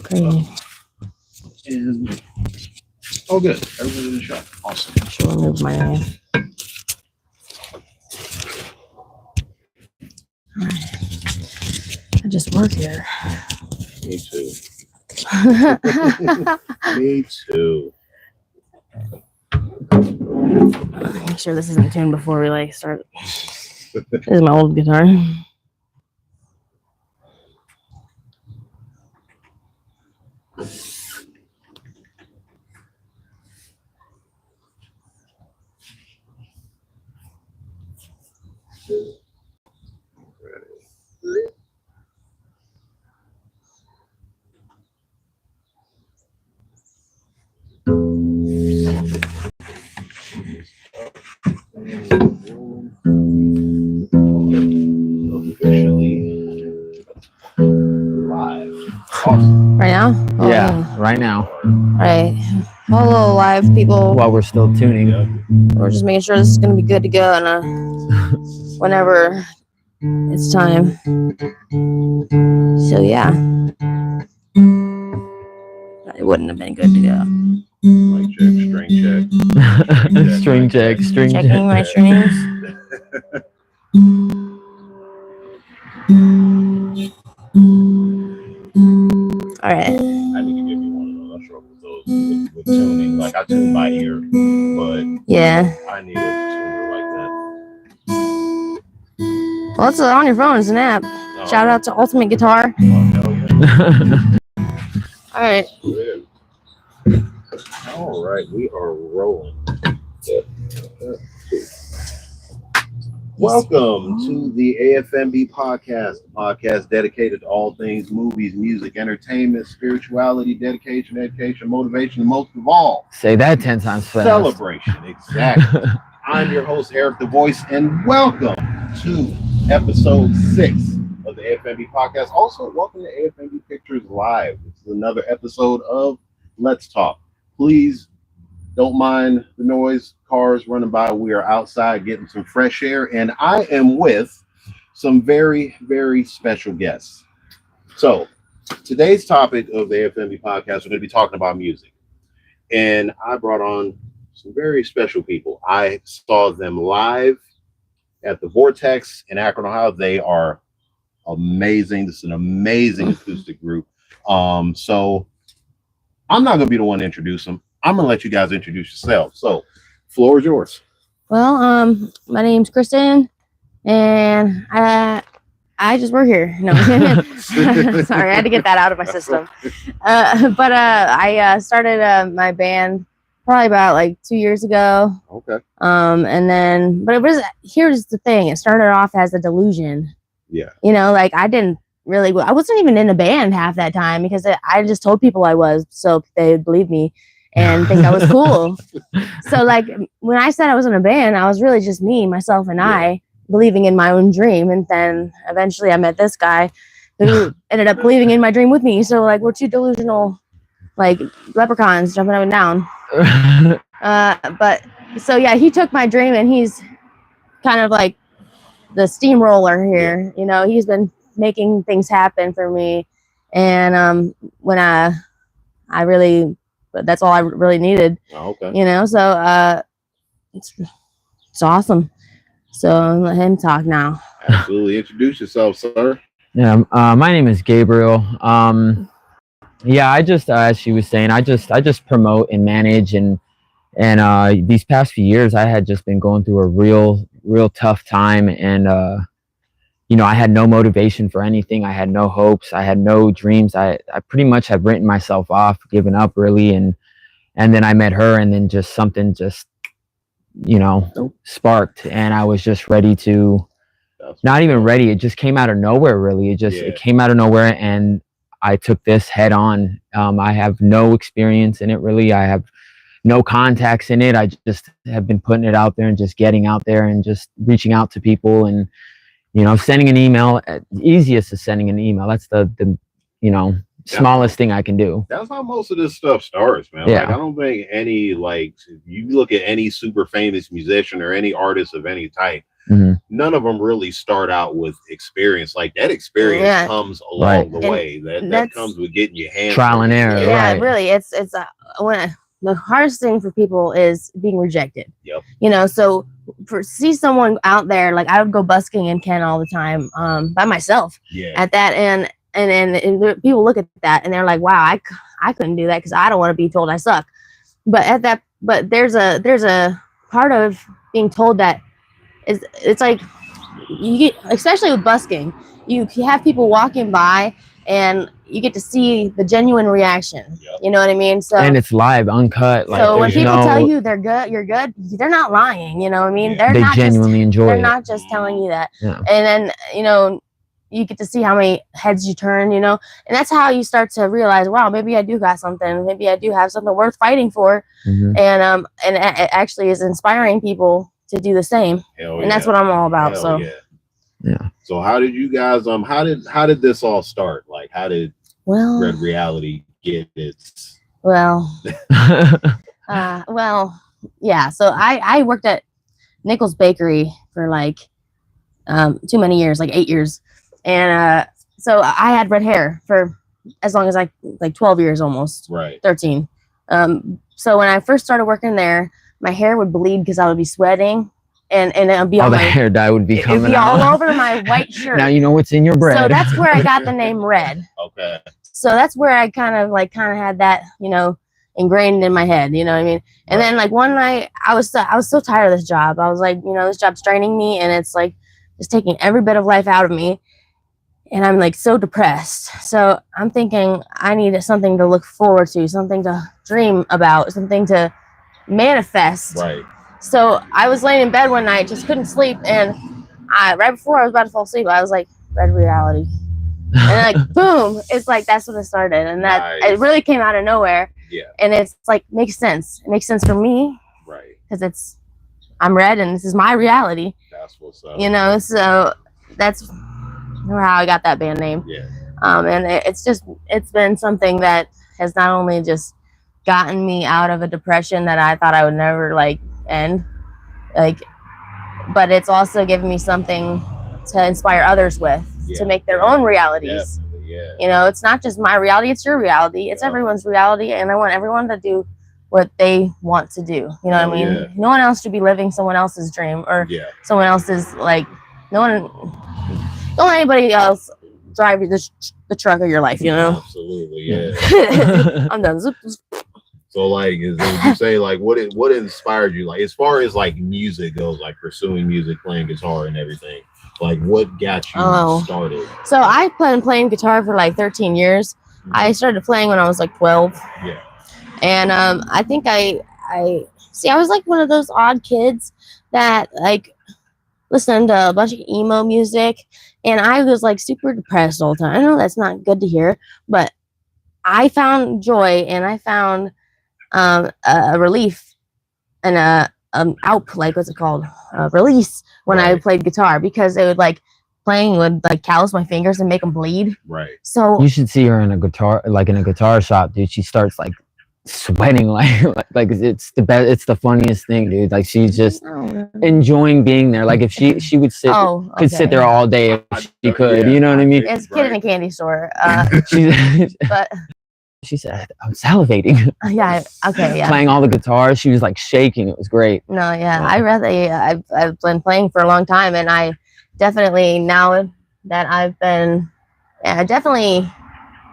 Crazy. And oh, good. Everybody's in the shot. Awesome. I should remove my name. I just work here. Me too. Me too. Make sure this isn't tuned before we like start. This is my old guitar. Officially live. Awesome. Right now? Oh, Yeah, right now. Right. Hello, live people. While we're still tuning. We're just making sure this is going to be good to go and whenever it's time. So, yeah. It wouldn't have been good to go. Mic check, string check. String check, string Checking check. my strings. All right. I need to give you one of those. I'm sure with those with tuning. Like I tune by ear, but Yeah. I need a tuner like that. Well, it's on your phone. It's an app. Shout out to Ultimate Guitar. Oh, hell yeah. All right. Good. All right, we are rolling. Welcome to the AFNB podcast, the podcast dedicated to all things movies, music, entertainment, spirituality, dedication, education, motivation, and most of all, Say that 10 times fast. celebration. Exactly. I'm your host, Eric the Voice, and welcome to episode 6 of the AFNB podcast. Also, welcome to AFNB Pictures Live. This is another episode of Let's Talk. Please don't mind the noise, cars running by. We are outside getting some fresh air, and I am with some very, very special guests. So, today's topic of the AFNB podcast, we're going to be talking about music. And I brought on some very special people. I saw them live at the Vortex in Akron, Ohio. They are amazing. This is an amazing acoustic group. So I'm not going to be the one to introduce them. I'm going to let you guys introduce yourselves. So, floor is yours. Well, my name's Kristen, and I just work here. No, sorry, I had to get that out of my system. But I started my band probably about like 2 years ago. Okay. And then, but here's the thing. It started off as a delusion. Yeah. You know, like I wasn't even in a band half that time because I just told people I was so they would believe me and think I was cool. So like when I said I was in a band, I was really just me, myself, and I believing in my own dream. And then eventually I met this guy who ended up believing in my dream with me. So like we're two delusional like leprechauns jumping up and down. But so yeah, he took my dream and he's kind of like the steamroller here. You know, he's been making things happen for me. And when I really, but that's all I really needed. Oh, okay. You know, so it's awesome. So let him talk now. Absolutely. Introduce yourself, sir. Yeah, my name is Gabriel. Yeah, I just, as she was saying, I just promote and manage, and these past few years, I had just been going through a real tough time, and you know, I had no motivation for anything. I had no hopes. I had no dreams. I pretty much had written myself off, given up really, and then I met her, and then just something you know, sparked, and I was just ready to, not even ready. It just came out of nowhere, really. It came out of nowhere, and I took this head on. I have no experience in it, really. I have no contacts in it. I just have been putting it out there and just getting out there and just reaching out to people, and you know, sending an email. Easiest is sending an email. That's the you know, smallest thing I can do. That's how most of this stuff starts, man. Yeah. Like, I don't think any, like, if you look at any super famous musician or any artist of any type, none of them really start out with experience. Like that experience comes along the way. That comes with getting your hands trial and error. Yeah, really. It's the hardest thing for people is being rejected. Yep. You know, so see someone out there, like I would go busking in Ken all the time, by myself. Yeah. At that, and people look at that and they're like, wow, I couldn't do that because I don't want to be told I suck. But there's a part of being told that it's like you get, especially with busking, you have people walking by and you get to see the genuine reaction. Yep. You know what I mean? So, and it's live, uncut. Like, so when people tell you they're good, you're good, they're not lying. You know what I mean? They genuinely enjoy it. They're not just telling you that. Yeah. And then, you know, you get to see how many heads you turn, you know, and that's how you start to realize, wow, maybe I do got something. Maybe I do have something worth fighting for. And it actually is inspiring people to do the same. And that's what I'm all about. So yeah. So how did you guys how did this all start? Like how did Red Reality get its well yeah. So I worked at Nichols Bakery for like too many years, like 8 years. And so I had red hair for as long as like 12 years almost. Right. 13. So when I first started working there, my hair would bleed because I would be sweating. And it would be all the hair dye would be coming out. All over my white shirt. Now you know what's in your bread. So that's where I got the name Red. Okay. So that's where I kind of had that, you know, ingrained in my head. You know what I mean? And then like one night I was so tired of this job. I was like, you know, this job's draining me and it's like just taking every bit of life out of me. And I'm like so depressed. So I'm thinking I need something to look forward to, something to dream about, something to manifest. Right. So I was laying in bed one night, just couldn't sleep. And right before I was about to fall asleep, I was like, Red Reality. And like, boom, it's like, that's when it started. And that it really came out of nowhere. Yeah. And it's like, makes sense. It makes sense for me. Right. Because I'm Red and this is my reality. That's what's up. You know, so that's how I got that band name. Yeah. And it's been something that has not only just gotten me out of a depression that I thought I would never end, but it's also given me something to inspire others with, to make their own realities. Yeah. You know, it's not just my reality, it's your reality, it's everyone's reality, and I want everyone to do what they want to do. You know what I mean? Yeah. No one else should be living someone else's dream or someone else's don't let anybody else drive the truck of your life, you know? Absolutely, yeah. I'm done. So like, would you say like what inspired you, like as far as like music goes, like pursuing music, playing guitar and everything, like what got you started? So I've been playing guitar for like 13 years. I started playing when I was like 12. Yeah. And I think I was like one of those odd kids that like listened to a bunch of emo music, and I was like super depressed all the time. I know that's not good to hear, but I found joy and I found a relief and release when I played guitar, because it would playing would callous my fingers and make them bleed. Right. So you should see her in a guitar shop, dude. She starts sweating like it's the best. It's the funniest thing, dude. Like she's just enjoying being there. Like if she would sit there all day if she could. You know what I mean? It's a kid in a candy store. But she said, "I'm salivating." Yeah. Okay. Yeah. Playing all the guitars, she was shaking. It was great. No. Yeah. I've been playing for a long time, and I definitely, now that I've been, definitely,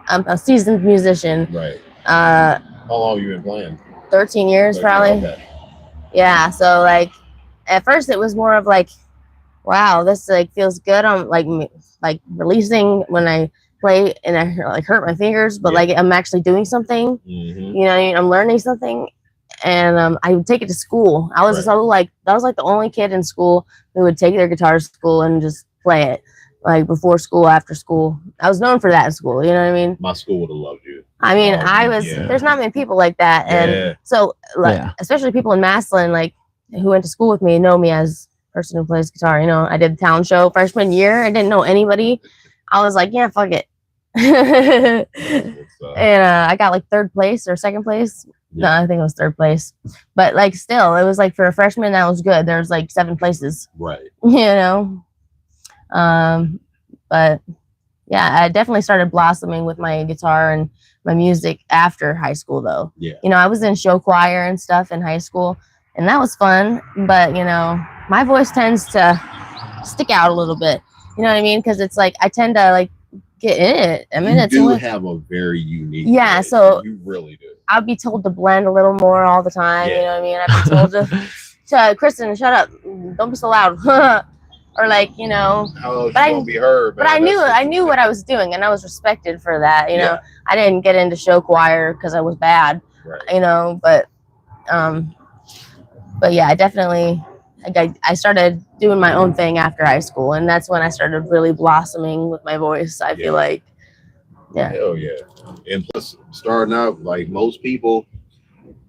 I'm a seasoned musician. Right. How long have you been playing? 13 years, probably. Okay. Yeah. So at first it was more of wow, this feels good. I'm releasing when I play, and I hurt my fingers, but I'm actually doing something. Mm-hmm. You know, I'm learning something, and I would take it to school. I was that was the only kid in school who would take their guitar to school and just play it. Before school, after school. I was known for that in school, you know what I mean? My school would have loved you. I mean, there's not many people like that. And so, especially people in Massillon, who went to school with me, know me as a person who plays guitar. You know, I did the talent show freshman year. I didn't know anybody. I was like, yeah, fuck it. And I got third place or second place. No, I think it was third place. But like still, it was like for a freshman that was good. There was like 7 places. Right. You know. But yeah, I definitely started blossoming with my guitar and my music after high school though. Yeah. You know, I was in show choir and stuff in high school, and that was fun, but you know, my voice tends to stick out a little bit. You know what I mean? Because it's like I tend to like get in it. I mean, you it's do have a very unique voice. so you really do. I'll be told to blend a little more all the time. You know what I mean? I've been told to Kristen, shut up, don't be so loud. Or like, you know, but I be heard, but I knew what I was doing, and I was respected for that. You know, I didn't get into show choir because I was bad. Right. You know, but yeah, I definitely I started doing my own thing after high school, and that's when I started really blossoming with my voice. I feel like, hell yeah. And plus, starting out like most people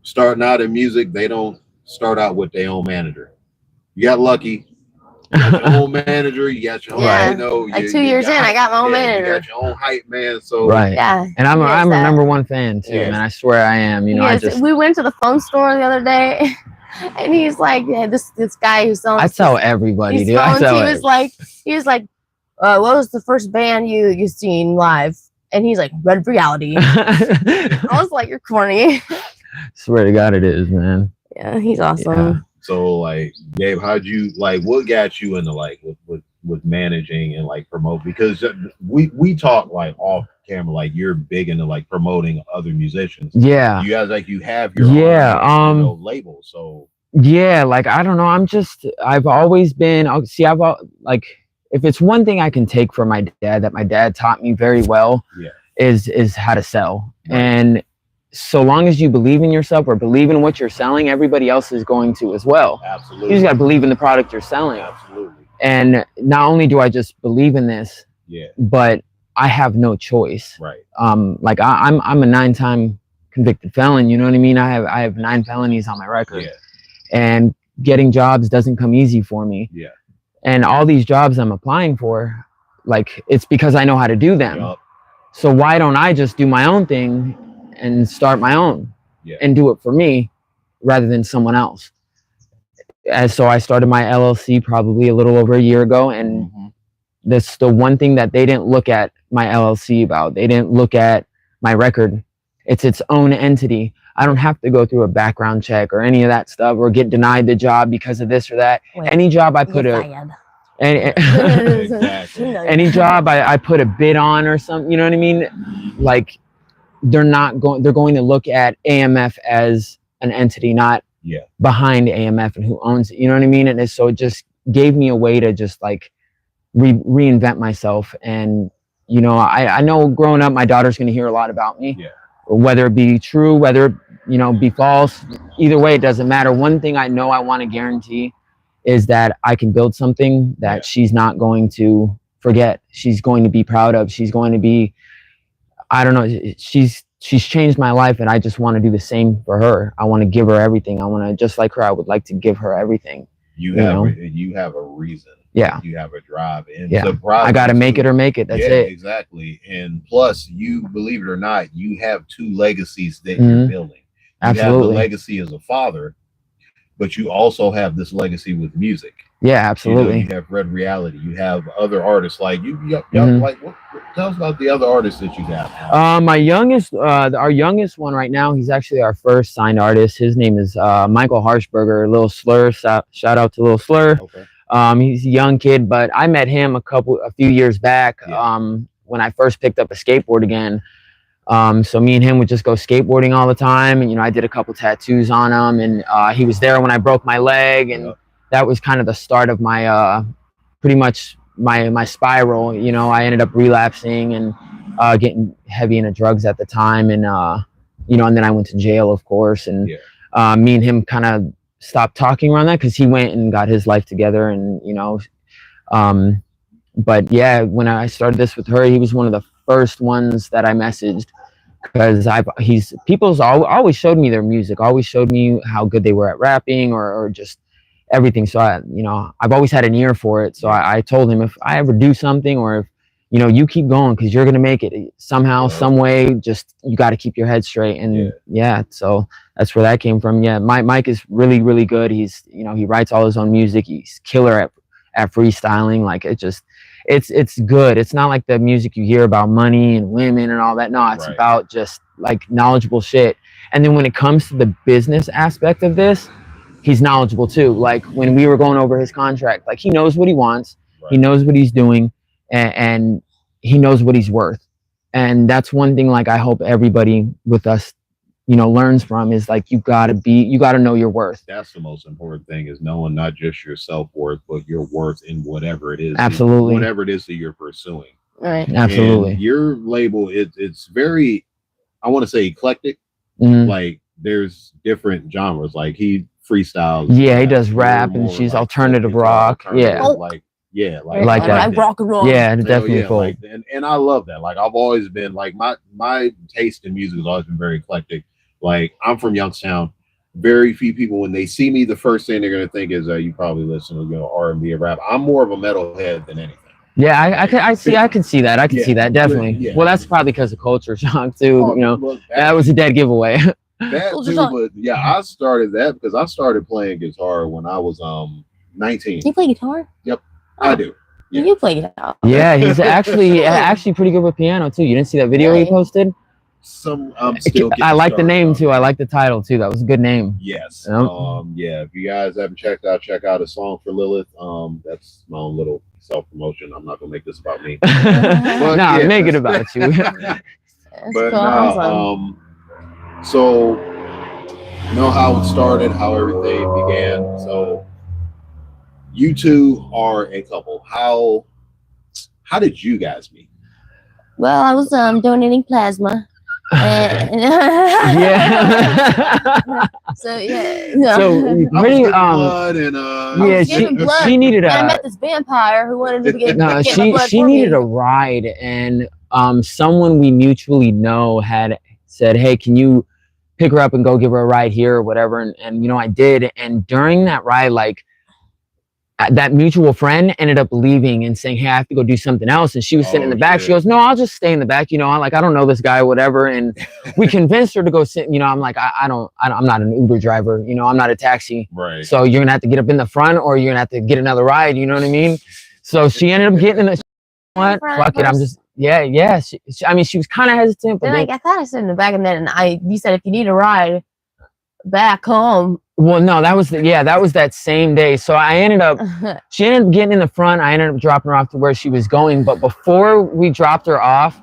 starting out in music, they don't start out with their own manager. You got lucky. You got your own manager. You got your own, you know. Like 2 years in, I got my own manager. You got your own hype man. So yeah. And I'm a number one fan too, man. I swear I am. You know, we went to the phone store the other day, and he's like, this guy who's selling. I tell everybody, dude. He was like, what was the first band you seen live? And he's like, Red Reality. I was like, you're corny. Swear to God, it is, man. Yeah, he's awesome. Yeah. So like, Gabe, how'd you like? What got you into like with managing and like promote? Because we talk like off camera, like you're big into like promoting other musicians. Yeah, you guys like you have your own, label. So yeah, like I don't know. I've always been. Like if it's one thing I can take from my dad that my dad taught me very well, is how to sell. Right. And so long as you believe in yourself or believe in what you're selling, everybody else is going to as well. Absolutely. You just got to believe in the product you're selling. Absolutely. And not only do I just believe in this, but I have no choice. Right. Like I'm a 9-time convicted felon. You know what I mean? I have 9 felonies on my record. Yeah. And getting jobs doesn't come easy for me. Yeah. And all these jobs I'm applying for, like it's because I know how to do them. Yep. So why don't I just do my own thing and start my own and do it for me rather than someone else? And so I started my LLC probably a little over a year ago, and that's the one thing that they didn't look at my LLC about. They didn't look at my record. It's its own entity. I don't have to go through a background check or any of that stuff or get denied the job because of this or that. Any job I put any job I put a bid on or something, you know what I mean? Like they're going to look at AMF as an entity, not behind AMF and who owns it. You know what I mean? And so it just gave me a way to just like reinvent myself. And, you know, I know growing up, my daughter's going to hear a lot about me, whether it be true, whether it, you know, be false. Either way, it doesn't matter. One thing I know I want to guarantee is that I can build something that she's not going to forget. She's going to be proud of. She's going to be, I don't know, she's changed my life, and I just want to do the same for her. I want to give her everything. I want to, just like her, I would like to give her everything. You have a reason. Yeah. You have a drive. And I got to make it or make it. That's it. Exactly. And plus, you believe it or not, you have 2 legacies that you're building. You have the legacy as a father, but you also have this legacy with music. Yeah, absolutely. You have Red Reality. You have other artists like like tell us about the other artists that you have. My youngest, our youngest one right now, he's actually our first signed artist. His name is Michael Harshberger. Lil Slur. Shout out to Lil Slur. Okay. He's a young kid, but I met him a few years back when I first picked up a skateboard again. So me and him would just go skateboarding all the time, and you know, I did a couple tattoos on him, and he was there when I broke my leg, and that was kind of the start of my pretty much my spiral. You know, I ended up relapsing and getting heavy into drugs at the time, and you know, and then I went to jail, of course, and me and him kind of stopped talking around that because he went and got his life together, and you know, but yeah, when I started this with her, he was one of the first ones that I messaged, because people's always showed me their music, always showed me how good they were at rapping or just everything. So you know, I've always had an ear for it. So I told him, if I ever do something, or if you know, you keep going because you're gonna make it somehow, some way. Just you got to keep your head straight, and so that's where that came from. Yeah, Mike is really, really good. He's, you know, he writes all his own music. He's killer at freestyling. Like it's good. It's not like the music you hear about money and women and all that. No, it's about just like knowledgeable shit. And then when it comes to the business aspect of this, he's knowledgeable too. Like when we were going over his contract, like he knows what he wants, he knows what he's doing, and he knows what he's worth. And that's one thing, like, I hope everybody with us, you know, learns from, is like, you gotta know your worth. That's the most important thing, is knowing not just your self-worth, but your worth in whatever it is. Absolutely. Whatever it is that you're pursuing. Right. Absolutely. And your label, it's very, I want to say, eclectic. Like there's different genres. Like he freestyles. Yeah, he does rap, and she's like alternative rock. Like that. Rock and roll. Yeah, definitely cool. Like, and I love that. Like I've always been like, my taste in music has always been very eclectic. Like I'm from Youngstown. Very few people, when they see me, the first thing they're gonna think is, you probably listen to, you know, R&B or rap. I'm more of a metalhead than anything. Yeah, I can see that. I can see that, definitely. Yeah. Well, that's probably because of culture shock too. You know, that was a dead giveaway. That too, but yeah, I started that because I started playing guitar when I was 19. You play guitar? Yep, I do. Yeah. You play guitar? Yeah, he's actually pretty good with piano too. You didn't see that video he posted? I like the name too. I like the title too. That was a good name. Yes. Yeah. If you guys haven't check out a song for Lilith. That's my own little self-promotion. I'm not gonna make this about me. Make it about you. But no, so you know how it started, how everything began. So you two are a couple. How did you guys meet? Well, I was donating plasma. So pretty blood and she needed I met this vampire who wanted to get she needed a ride, and someone we mutually know had said, hey, can you pick her up and go give her a ride here or whatever, and you know, I did. And during that ride, like, that mutual friend ended up leaving and saying, hey, I have to go do something else. And she was sitting in the back. She goes, no, I'll just stay in the back. You know, I don't know this guy or whatever. And we convinced her to go sit. You know, I'm like, I'm not an Uber driver. You know, I'm not a taxi. Right. So you're going to have to get up in the front, or you're going to have to get another ride. You know what I mean? So she ended up getting in the, what? Fuck it. I'm just, yeah. She was kind of hesitant. But then I thought I sat in the back, and then you said, if you need a ride back home. Well, no, that was that same day. So she ended up getting in the front. I ended up dropping her off to where she was going. But before we dropped her off,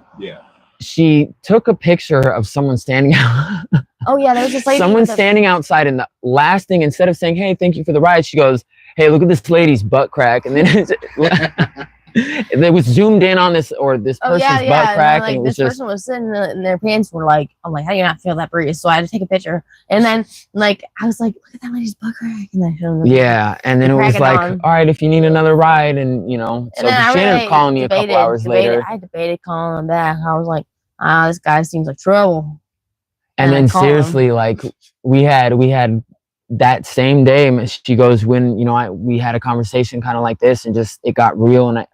she took a picture of someone standing out. Oh yeah, there was this lady. Someone standing outside, and the last thing, instead of saying, hey, thank you for the ride, she goes, hey, look at this lady's butt crack. And then it was zoomed in on this person's butt crack, like, and it was this person was sitting in their pants were like, I'm like, how do you not feel that breeze? So I had to take a picture, and then like I was like, look at that lady's butt crack, and I showed them. And then it was like, all right, if you need another ride, and you know, so she ended up calling me a couple hours later. I debated calling him back. I was like, this guy seems like trouble. And then seriously, like we had that same day, she goes, when, you know, we had a conversation kind of like this, and just it got real, and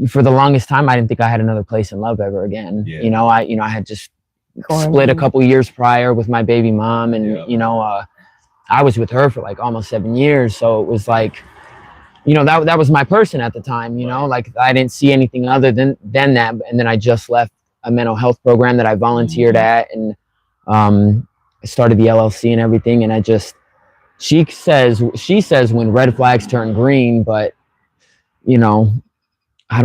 for the longest time, I didn't think I had another place in love ever again. You know, I had just split a couple years prior with my baby mom, and you know, I was with her for like almost 7 years. So it was like, you know, that was my person at the time. You know, like I didn't see anything other than that. And then I just left a mental health program that I volunteered at, and started the LLC and everything. And she says when red flags turn green, but you know, I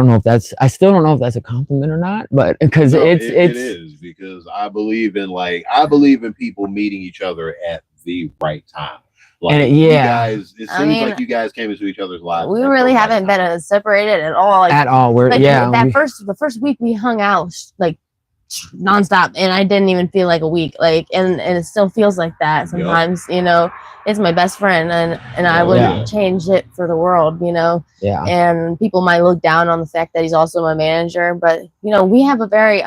still don't know if that's a compliment or not, but because it is, because I believe in people meeting each other at the right time. Like, you guys, it seems like you guys came into each other's lives. We really haven't been separated at all. Like, at all. The first week we hung out like nonstop, and I didn't even feel like a week. Like, and it still feels like that sometimes. You know, it's my best friend, and I wouldn't change it for the world. You know. Yeah. And people might look down on the fact that he's also my manager, but you know, we have a very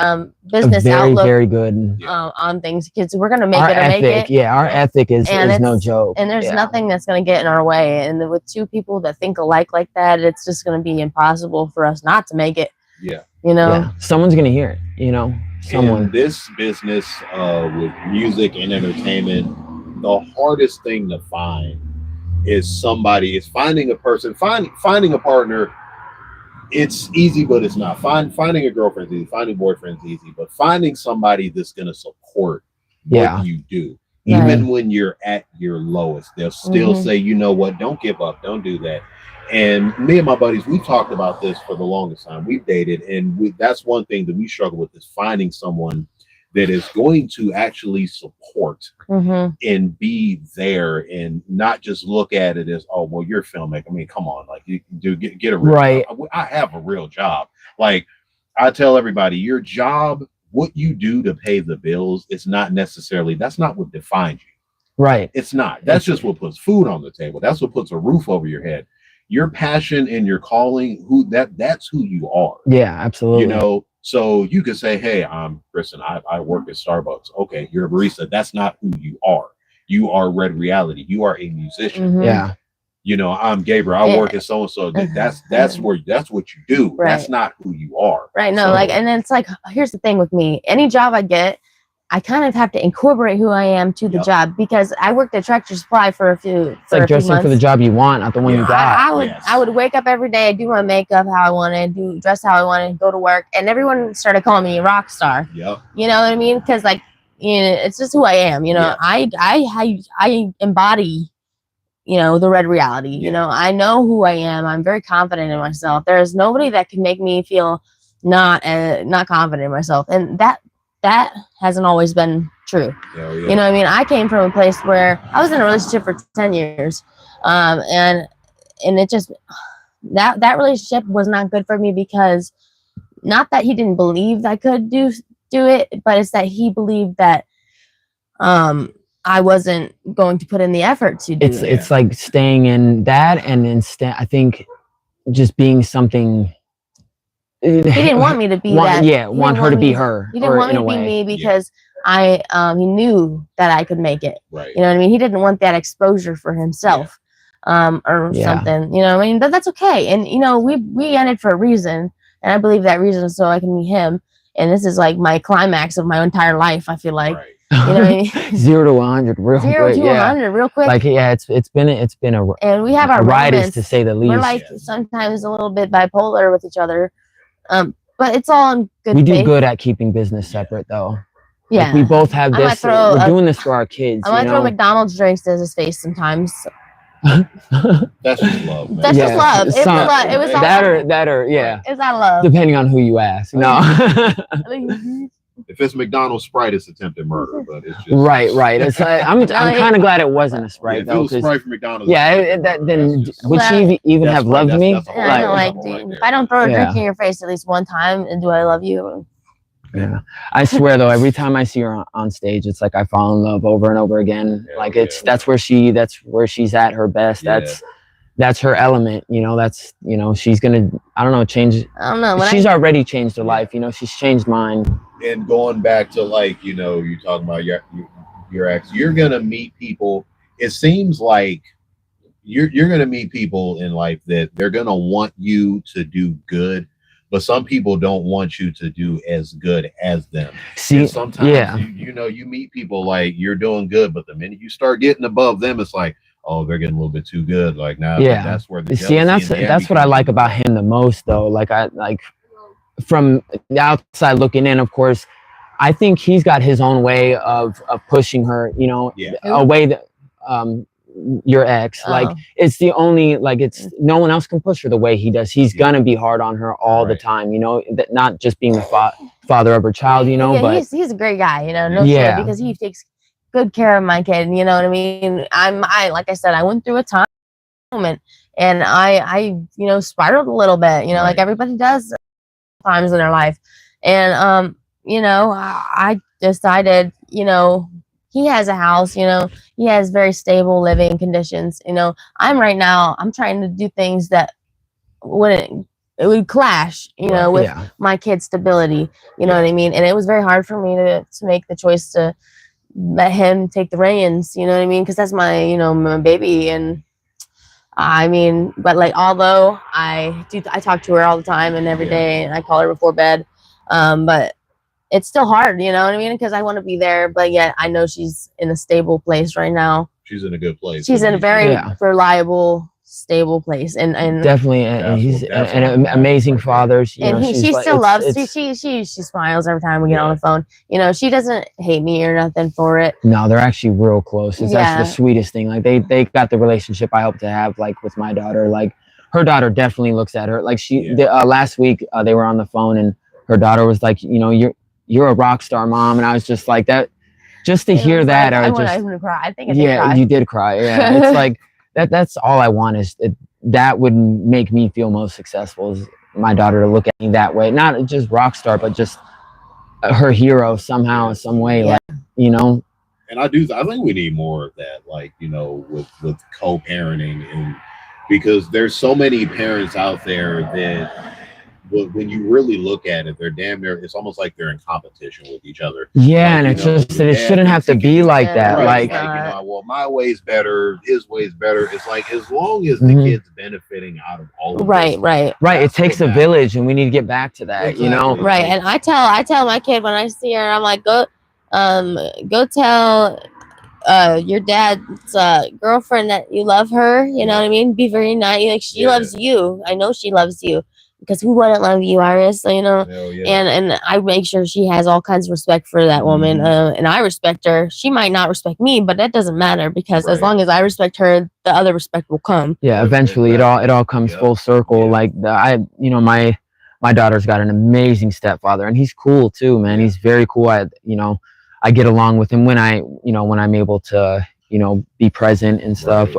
business outlook, very good on things, because we're gonna make it or make it. Yeah, our ethic is no joke, and there's nothing that's gonna get in our way. And with two people that think alike like that, it's just gonna be impossible for us not to make it. Yeah. you know. Yeah, someone's gonna hear it, someone. In this business with music and entertainment, the hardest thing to find is finding a person, finding a partner. It's easy, but it's not. Finding a girlfriend's easy, finding boyfriend's easy, but finding somebody that's going to support what you do, even when you're at your lowest, they'll still say, you know what, don't give up, don't do that. And me and my buddies, we've talked about this for the longest time. We've dated, and that's one thing that we struggle with is finding someone that is going to actually support and be there and not just look at it as, oh, well, you're a filmmaker. I mean, come on, like you do get a real job. I have a real job. Like I tell everybody, your job, what you do to pay the bills, it's not necessarily, that's not what defines you. Right. It's not. That's just what puts food on the table. That's what puts a roof over your head. Your passion and your calling, that's who you are. Yeah, absolutely. So you could say, hey, I'm Chris and I work at Starbucks. Okay, you're a barista. That's not who you are. You are Red Reality. You are a musician. Yeah. I'm Gabriel. I work at so and so. That's what you do. Right. That's not who you are. Right. No, and it's like, here's the thing with me. Any job I get, I kind of have to incorporate who I am to the job, because I worked at Tractor Supply for a few dressing for the job you want, not the one you got. I would wake up every day, do my makeup how I wanted, dress how I wanted, go to work, and everyone started calling me a rock star. Yep. You know what I mean? Because it's just who I am. I embody, the Red Reality. Yeah. I know who I am. I'm very confident in myself. There is nobody that can make me feel not confident in myself, and that hasn't always been true. Yeah. You know what I mean? I came from a place where I was in a relationship for 10 years. And it just, that relationship was not good for me, because not that he didn't believe I could do it, but it's that he believed that, I wasn't going to put in the effort to do it. It's like staying in that, and instead, I think just being something. He didn't want me to be that. Yeah, want her to be her. He didn't want me to be me, because he knew that I could make it. Right. You know what I mean? He didn't want that exposure for himself, or something. You know what I mean? But that's okay. And we ended for a reason, and I believe that reason is so I can meet him. And this is like my climax of my entire life, I feel like. Right. You know what I mean? 0 to 100 real quick. 0 to 100 real quick. Like, yeah, it's been a and we have our ride, moments, to say the least. We're like sometimes a little bit bipolar with each other. But it's all in good We do faith. good at keeping business separate, though. Yeah. Like, we both have this. We're doing this for our kids. I might throw McDonald's drinks to his face sometimes. That's just love, man. That's just love. It's love. It was that or yeah. It's not love. Depending on who you ask. No. If it's McDonald's Sprite, it's attempted murder, but it's just right. It's I'm kind of glad it wasn't a Sprite, though. If it was Sprite from McDonald's, then would she even have loved me? If I don't throw a drink in your face at least one time, and do I love you? Yeah, I swear though, every time I see her on stage, it's like I fall in love over and over again. That's where she's at her best. That's her element. She's gonna, I don't know, change. I don't know. She's already changed her life. She's changed mine. And going back to you're talking about your ex, you're gonna meet people. It seems like you're gonna meet people in life that they're gonna want you to do good, but some people don't want you to do as good as them. See, and sometimes you meet people like you're doing good, but the minute you start getting above them, it's like, oh, they're getting a little bit too good. Like now, that's where the and that's what I like about him the most, though. From the outside looking in, of course, I think he's got his own way of pushing her, a way that your ex, it's the only, it's no one else can push her the way he does. He's gonna be hard on her all the time, that not just being the father of her child, but he's a great guy, shit, because he takes good care of my kid. You know what I mean? Like I said, I went through a moment, and I spiraled a little bit, like everybody does times in their life. And I decided, he has a house, he has very stable living conditions. I'm trying to do things that would clash, with my kid's stability, you know what I mean? And it was very hard for me to make the choice to let him take the reins, you know what I mean? Because that's my, my baby. And I mean, but like, although I talk to her all the time and every day, and I call her before bed, but it's still hard, you know what I mean? Because I want to be there, but yet I know she's in a stable place right now. She's in a good place. She's in a very reliable, stable place, and definitely, and he's an amazing father. And she still loves. She smiles every time we get on the phone. You know, she doesn't hate me or nothing for it. No, they're actually real close. It's actually the sweetest thing. Like they got the relationship I hope to have, like with my daughter. Like her daughter definitely looks at her. Like last week they were on the phone and her daughter was like, you know, you're a rock star, mom, and I was just like that. Just to hear that, I want to cry. I think I did cry. You did cry. Yeah, it's like that. That's all I want is that would make me feel most successful. Is my daughter to look at me that way, not just rock star, but just her hero somehow, some way, like, you know. And I think we need more of that, like, you know, with co-parenting, and because there's so many parents out there that, when you really look at it, they're damn near, it's almost like they're in competition with each other. Yeah, like, and it's just that it shouldn't have to be like that. Right, like, you know, well, my way's better, his way's better. It's like, as long as the kid's benefiting out of all of this, right. It takes a village, and we need to get back to that. Exactly. You know, right? And I tell my kid when I see her, I'm like, go tell your dad's girlfriend that you love her. You know what I mean? Be very nice. Like, she loves you. I know she loves you. Because who wouldn't love you, Iris? You know, and I make sure she has all kinds of respect for that woman, and I respect her. She might not respect me, but that doesn't matter, because as long as I respect her, the other respect will come. Yeah, eventually it all comes full circle. Like my daughter's got an amazing stepfather, and he's cool too, man. He's very cool. I get along with him when I'm able to be present and stuff.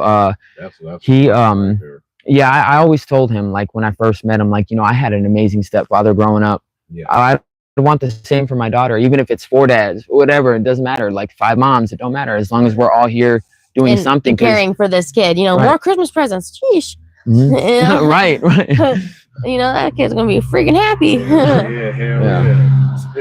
Yeah, I always told him, like, when I first met him, like, I had an amazing stepfather growing up. Yeah. I want the same for my daughter, even if it's 4 dads, whatever. It doesn't matter. Like 5 moms, it don't matter, as long as we're all here doing something. Caring for this kid, more Christmas presents. Sheesh. Mm-hmm. Right. That kid's going to be freaking happy.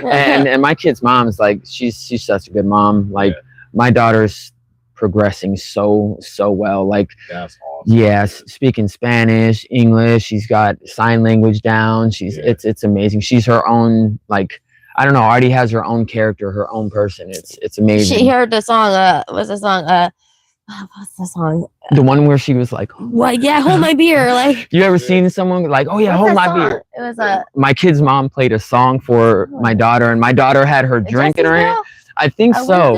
And my kid's mom is like, she's such a good mom. Like, my daughter's progressing so well. Like, that's awesome. Yes, speaking Spanish, English, she's got sign language down. It's amazing. She's her own, like, I don't know, already has her own character, her own person. It's amazing. She heard the song, what's the song? The one where she was like, what? Yeah, hold my beer. Like, you ever seen someone like, oh yeah, hold my beer? It was my kid's mom played a song for my daughter, and my daughter had her drink in her hand. I think so.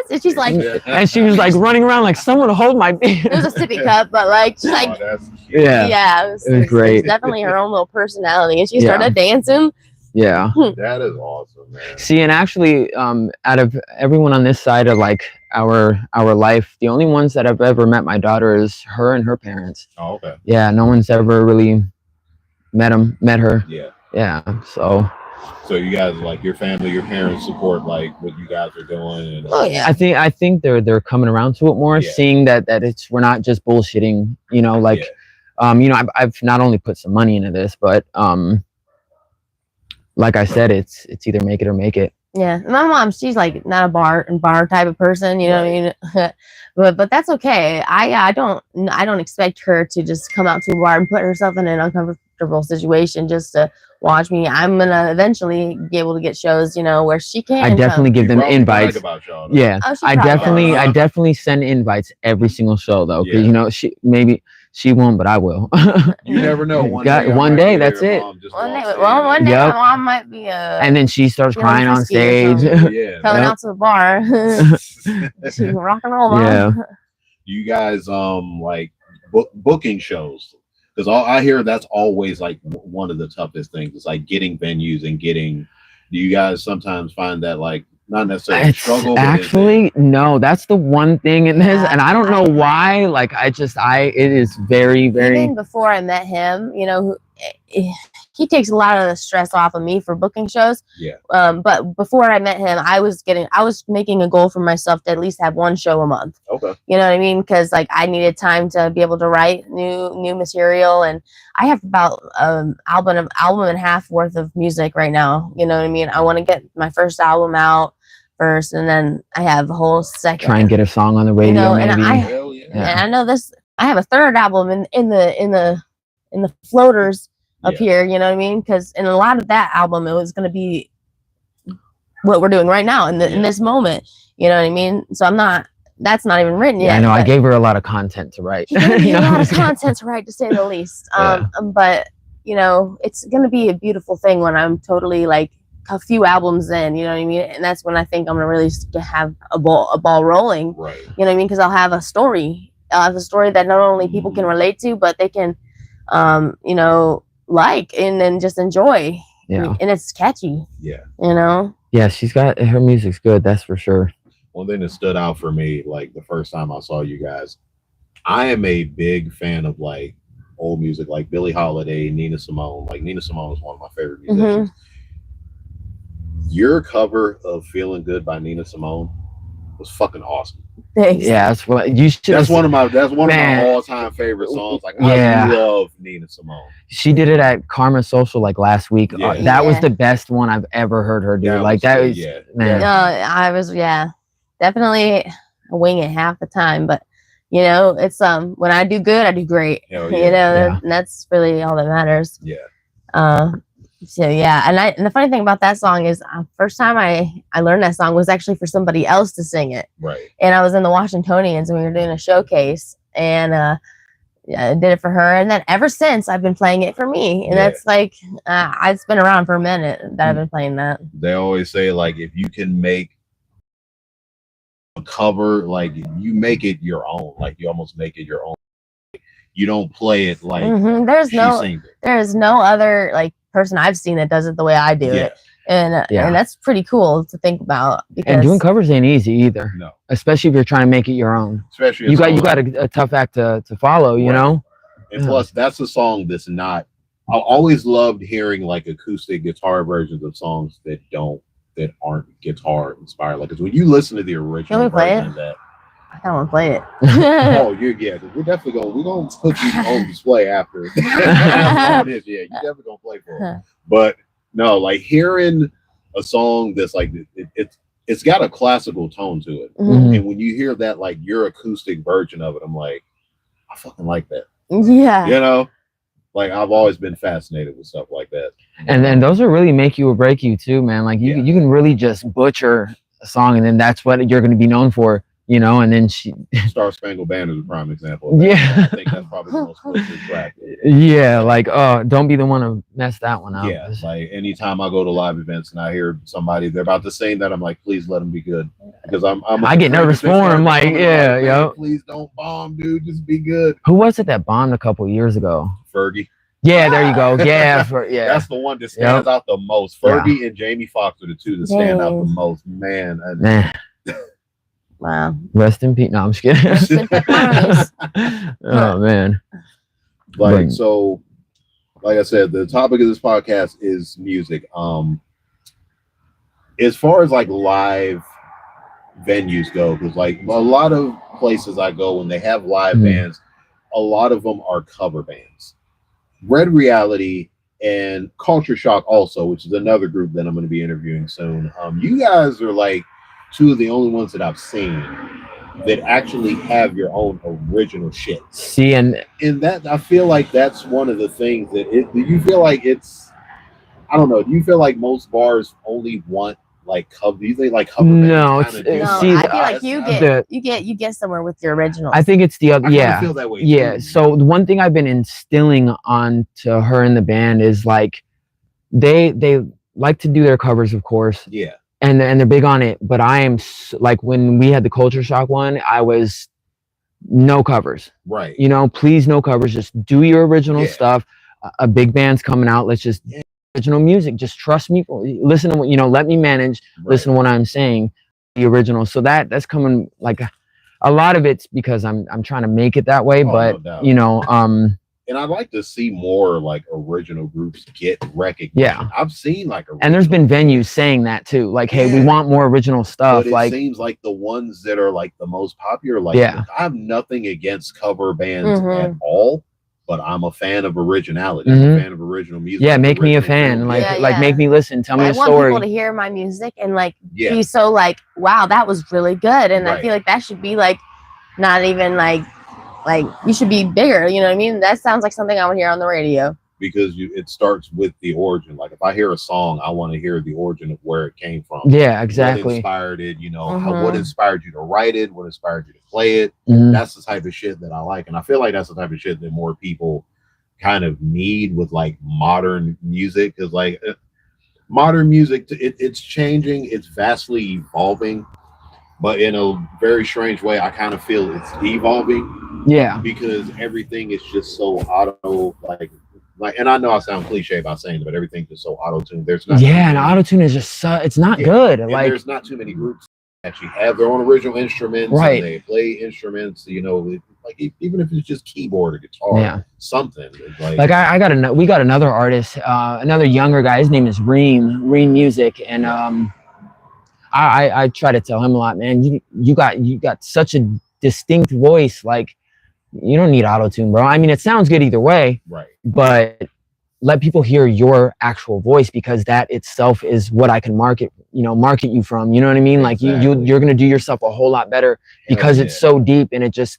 And she's like, and she was like running around like, someone hold my beer. It was a sippy cup, but like, she's like, yeah, it was great. It was definitely her own little personality, and she started dancing. Yeah, that is awesome, man. See, and actually, out of everyone on this side of like our life, the only ones that have ever met my daughter is her and her parents. Oh, okay. Yeah, no one's ever really met her. Yeah. So you guys, like, your family, your parents support like what you guys are doing. And, I think they're coming around to it more, seeing that we're not just bullshitting. I've not only put some money into this, but like I said, it's either make it or make it. Yeah, my mom, she's like not a bar type of person, you know what I mean? but that's okay. I don't expect her to just come out to a bar and put herself in an uncomfortable situation just to watch me. I'm gonna eventually be able to get shows, where she can. I definitely give them invites. Yeah, I definitely send invites every single show though, because she won't, but I will. You never know. One day, that's it. One day my mom might be and then she starts crying on stage. Coming out to the bar. She's rock and roll, mom. Yeah. You guys like booking shows? Because I hear that's always like one of the toughest things. It's like getting venues and getting. Do you guys sometimes find that like not necessarily a struggle? Actually, no. That's the one thing in this, and I don't know why. Like, it is very, very. Even before I met him, he takes a lot of the stress off of me for booking shows. Yeah. But before I met him, I was making a goal for myself to at least have 1 show a month. Okay. You know what I mean? Because like I needed time to be able to write new material, and I have about album and a half worth of music right now. You know what I mean? I want to get my first album out first, and then I have a whole second. Try and get a song on the radio, maybe. And I know this. I have a third album in the floaters up here, you know what I mean? Because in a lot of that album, it was going to be what we're doing right now in this moment, you know what I mean? So that's not even written yet. I know, I gave her a lot of content to write. She gave me a lot of content to write, to say the least. But you know, it's going to be a beautiful thing when I'm totally like a few albums in, you know what I mean? And that's when I think I'm going to really have a ball rolling, right? You know what I mean? Because I'll have a story. I'll have a story that not only people can relate to, but they can, you know, like and then just enjoy. Yeah. And it's catchy. Yeah. You know? Yeah, her music's good, that's for sure. One thing that stood out for me, like the first time I saw you guys, I am a big fan of like old music, like Billie Holiday, Nina Simone. Like Nina Simone is one of my favorite musicians. Your cover of "Feeling Good" by Nina Simone was fucking awesome. Thanks. Yeah, that's what you should. That's one of my all-time favorite songs. Like I love Nina Simone. She did it at Karma Social like last week. Yeah. That was the best one I've ever heard her do. Man. I was definitely wing it half the time, but you know, it's when I do good, I do great. Yeah. You know, and that's really all that matters. Yeah. So yeah, and the funny thing about that song is, first time I learned that song was actually for somebody else to sing it. Right. And I was in the Washingtonians and we were doing a showcase, and I did it for her, and then ever since I've been playing it for me, and that's like it's been around for a minute that I've been playing that. They always say like if you can make a cover, like you make it your own, like you almost make it your own. You don't play it like there's no other like person I've seen that does it the way I do it, and that's pretty cool to think about. Because and doing covers ain't easy either. No, especially if you're trying to make it your own. Especially you got a tough act to follow, you know. And plus, that's a song that's not. I always loved hearing like acoustic guitar versions of songs that aren't guitar inspired. Like, 'cause when you listen to the original version of that. I kind of want to play it. We're definitely gonna put you on display after. Yeah, you're definitely gonna play for it. But no, like hearing a song that's like it's got a classical tone to it, and when you hear that like your acoustic version of it, I'm like, I fucking like that. Yeah, you know, like I've always been fascinated with stuff like that. And then those will really make you or break you too, man. Like you can really just butcher a song, and then that's what you're going to be known for. You know, and then Star Spangled Banner is a prime example of that. Yeah. I think that's probably the most butchered track. Yeah, like don't be the one to mess that one up. Yeah, like anytime I go to live events and I hear somebody they're about to sing that, I'm like, please let them be good, because I get nervous for them. Like, please don't bomb, dude. Just be good. Who was it that bombed a couple years ago? Fergie. Yeah, there you go. Yeah, that's the one that stands out the most. Fergie and Jamie Foxx are the two that stand out the most. Man. Wow. Rest in peace. No, I'm just kidding. Oh man. Like so, like I said, the topic of this podcast is music. As far as like live venues go, because like a lot of places I go when they have live bands, a lot of them are cover bands. Red Reality and Culture Shock also, which is another group that I'm going to be interviewing soon. You guys are like two of the only ones that I've seen that actually have your own original shit. See, and that I feel like that's one of the things that do you feel like it's, I don't know, do you feel like most bars only want like cover? Do you think like cover? No, I feel like you get somewhere with your original. I think it's the other. I feel that way. Yeah. So the one thing I've been instilling on to her in the band is like they like to do their covers, of course. Yeah. And they're big on it, but I am like when we had the Culture Shock one, I was no covers. Right. You know, please no covers. Just do your original stuff. A big band's coming out. Let's just original music. Just trust me. Listen to what let me manage. Right. Listen to what I'm saying. The original. So that's coming like a lot of it's because I'm trying to make it that way. But no and I'd like to see more like original groups get recognition. Yeah, I've seen like and there's been venues saying that too. Like, hey, we want more original stuff. But it seems like the ones that are like the most popular. Like, I have nothing against cover bands at all, but I'm a fan of originality. I'm a fan of original music. Yeah, make me a fan. Like make me listen. Tell me a story. I want people to hear my music and like be so like, wow, that was really good. And I feel like that should be like not even like like you should be bigger. You know what I mean? That sounds like something I would hear on the radio. Because it starts with the origin. Like if I hear a song, I want to hear the origin of where it came from. Yeah, exactly. What inspired it, you know, Mm-hmm. what inspired you to write it, what inspired you to play it. Mhm. That's the type of shit that I like. And I feel like that's the type of shit that more people kind of need with like modern music. Because like modern music, it's changing, it's vastly evolving. But in a very strange way, I kind of feel it's devolving. Yeah. Because everything is just so auto, like, and I know I sound cliche by saying it, but everything's just so auto-tuned. There's not and auto-tune is just it's not good. And like there's not too many groups that actually have their own original instruments, Right. and they play instruments, you know, like even if it's just keyboard or guitar, something. Like we got another artist, another younger guy. His name is Reem Music, and I try to tell him a lot, man. You got such a distinct voice, like. You don't need auto-tune, bro. I mean, it sounds good either way, right? But let people hear your actual voice, because that itself is what I can market you from. You know what I mean? Exactly. Like you're gonna do yourself a whole lot better because it's so deep, and it's just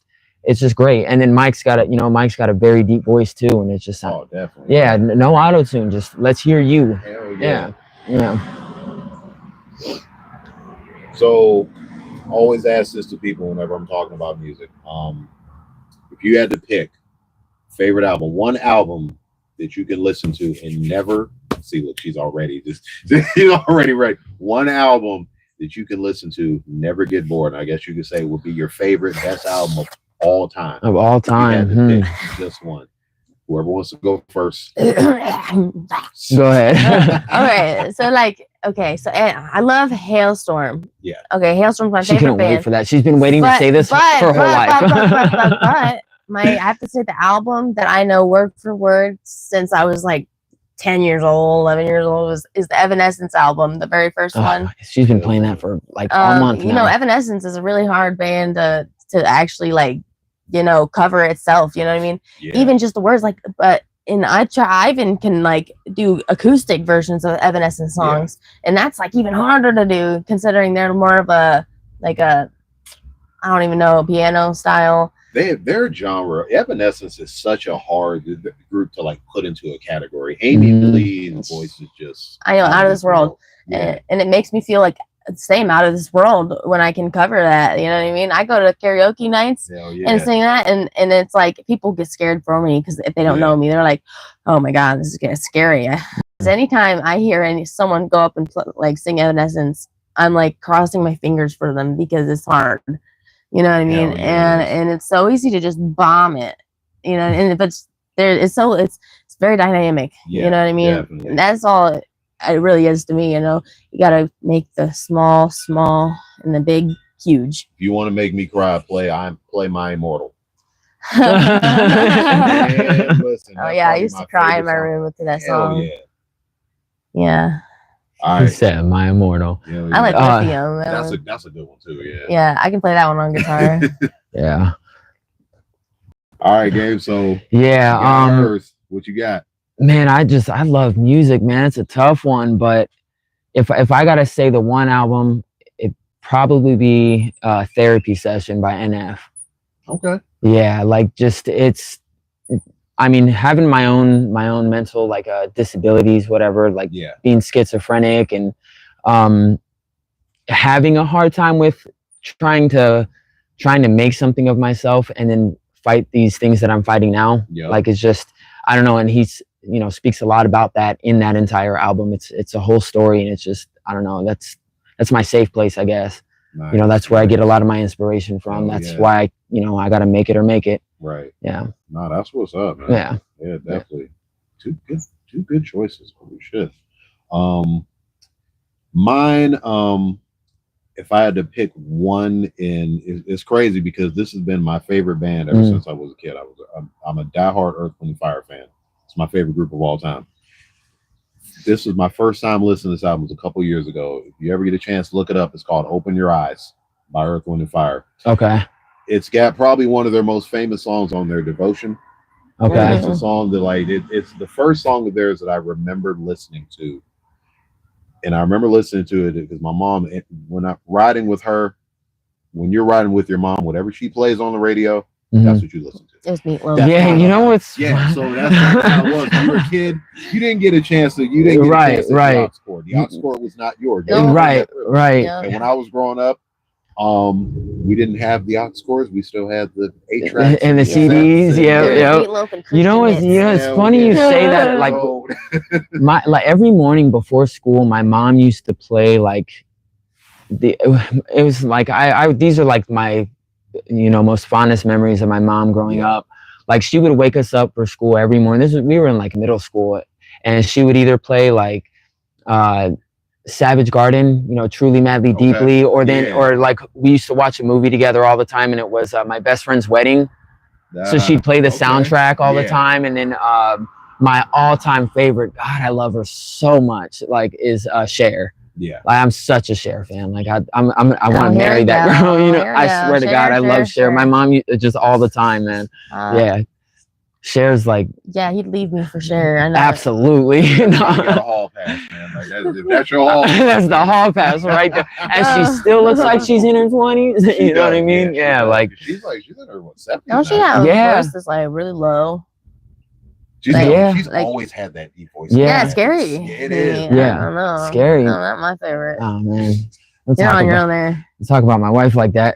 great. And then Mike's got a very deep voice too, and it's just definitely. Yeah, no auto-tune. Just let's hear you. Hell yeah. So, I always ask this to people whenever I'm talking about music. If you had to pick favorite album, one album that you can listen to and never see, look, she's already ready. One album that you can listen to, never get bored. And I guess you could say would be your favorite best album of all time. Of all time. If you had to pick just one. Whoever wants to go first. Go ahead. Okay, so I love Hailstorm. Yeah. Okay, Hailstorm's my favorite She couldn't band. wait for that. She's been waiting to say this for her whole life. But I have to say the album that I know word for word since I was like 10 years old, 11 years old is the Evanescence album, the very first one. She's been playing that for like a month now. You know, Evanescence is a really hard band to actually like, you know, cover itself. You know what I mean? Yeah. Even just the words, like, Ivan can like do acoustic versions of Evanescence songs, and that's like even harder to do considering they're more of a I don't even know, piano style. Their genre, Evanescence is such a hard group to like put into a category. Amy Lee's voice is just out of this world. And it makes me feel like same out of this world when I can cover that. You know what I mean? I go to karaoke nights and sing that, and it's like people get scared for me because if they don't know me, they're like, "Oh my god, this is getting scary." Because anytime I hear someone go up and sing Evanescence, I'm like crossing my fingers for them because it's hard. You know what I mean? And it's so easy to just bomb it. You know, and but it's very dynamic. You know what I mean? Definitely. That's all it really is to me. You know, you gotta make the small and the big huge. If you want to make me cry, play My Immortal. Listen, I used to cry in my room to that song. Yeah. All right. He said My Immortal. I like Lithium. That's a good one too. Yeah, I can play that one on guitar. Yeah. All right, Gabe. So what you got? Man, I love music, man. It's a tough one, but if I gotta say the one album, it'd probably be Therapy Session by NF. Okay. Yeah, like I mean, having my own mental disabilities, whatever, like being schizophrenic and having a hard time with trying to make something of myself and then fight these things that I'm fighting now. Yep. Like it's just, I don't know, and he's speaks a lot about that in that entire album. It's a whole story, and it's just, I don't know, that's my safe place, I guess. Nice. That's where I get a lot of my inspiration from. That's why I gotta make it or make it. Right. Yeah. No, that's what's up, man. Yeah. Yeah, definitely. Two good choices. Holy shit. Mine, if I had to pick one, it's crazy because this has been my favorite band ever since I was a kid. I'm a diehard Earth, Wind & Fire fan. It's my favorite group of all time. This was my first time listening to this album. It was a couple years ago. If you ever get a chance to look it up, it's called Open Your Eyes by Earth, Wind & Fire. Okay. It's got probably one of their most famous songs on their Devotion. Okay. It's a song that it's the first song of theirs that I remembered listening to. And I remember listening to it because my mom, when I'm riding with her, when you're riding with your mom, whatever she plays on the radio, That's what you listened to. It was Meatloaf. Yeah, you know what's so that's how it was. When you were a kid, you didn't get a chance to. You didn't get a chance to the aux cord. The aux cord was not yours. Right. Yeah. And when I was growing up, we didn't have the aux cords. We still had the 8-tracks and the CDs. You know, it's funny you say that. Like every morning before school, my mom used to play like it was like these are like my most fondest memories of my mom growing up. Like she would wake us up for school every morning. We were in like middle school, and she would either play like Savage Garden, Truly Madly Deeply, or like we used to watch a movie together all the time, and it was My Best Friend's Wedding. So she'd play the soundtrack all the time, and then my all-time favorite, God, I love her so much, like is Cher. Yeah, like, I'm such a Cher fan. Like I want to marry that girl. I swear to God, I love Cher. My mom just all the time, man. Cher's like, he'd leave me for Cher. I know. Absolutely. You got a hall pass, man. Like that's your hall. That's the hall pass right there. And she still looks like she's in her 20s. You know what I mean? Yeah, like she's in her 70s. Don't she have a voice that's like really low? She's always had that deep voice. Yeah, it's scary. Yeah, it is. Yeah, I don't know. Scary. No, not my favorite. Oh man, You're on your own there. Talk about my wife like that.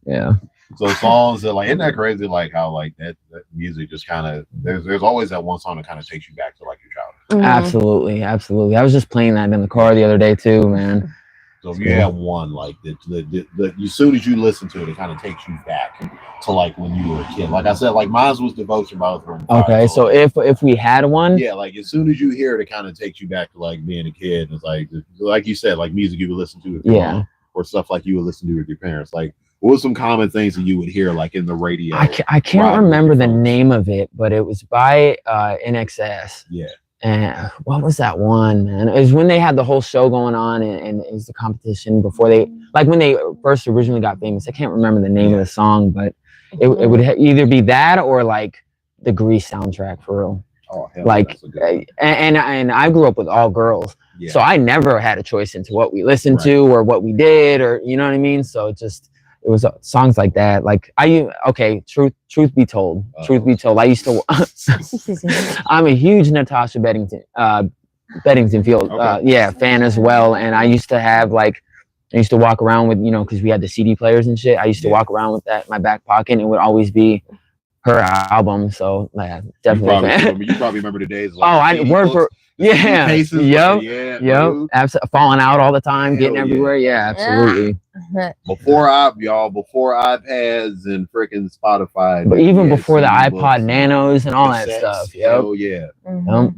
Yeah. So songs that isn't that crazy? Like how like that music just kind of there's always that one song that kind of takes you back to like your childhood. Absolutely. I was just playing that in the car the other day too, man. So if you have one like that, as soon as you listen to it, it kind of takes you back to like when you were a kid. Like I said, like mine was Devotion by Earth, Wind & Fire. Okay, so if we had one, like as soon as you hear it, it kind of takes you back to like being a kid. It's like you said, like music you would listen to with your mom, or stuff like you would listen to with your parents. Like what were some common things that you would hear like in the radio? I can't remember the name of it, but it was by NXS. Yeah. And what was that one, man? It was when they had the whole show going on, and it was the competition before when they first originally got famous. I can't remember the name of the song, but it would either be that or like the Grease soundtrack for real. Oh, hell, like, and I grew up with all girls, so I never had a choice into what we listened to or what we did, or you know what I mean. So it was songs like that. Like truth be told, I used to. I'm a huge Natasha Bedingfield fan as well, and I used to walk around with because we had the CD players and shit. I used to walk around with that in my back pocket, and it would always be her album. So definitely. You probably remember the days. Absolutely. Falling out all the time, getting everywhere. Yeah, absolutely. Before iPads and freaking Spotify, but even before the iPod Nanos and all that stuff. Hell yeah.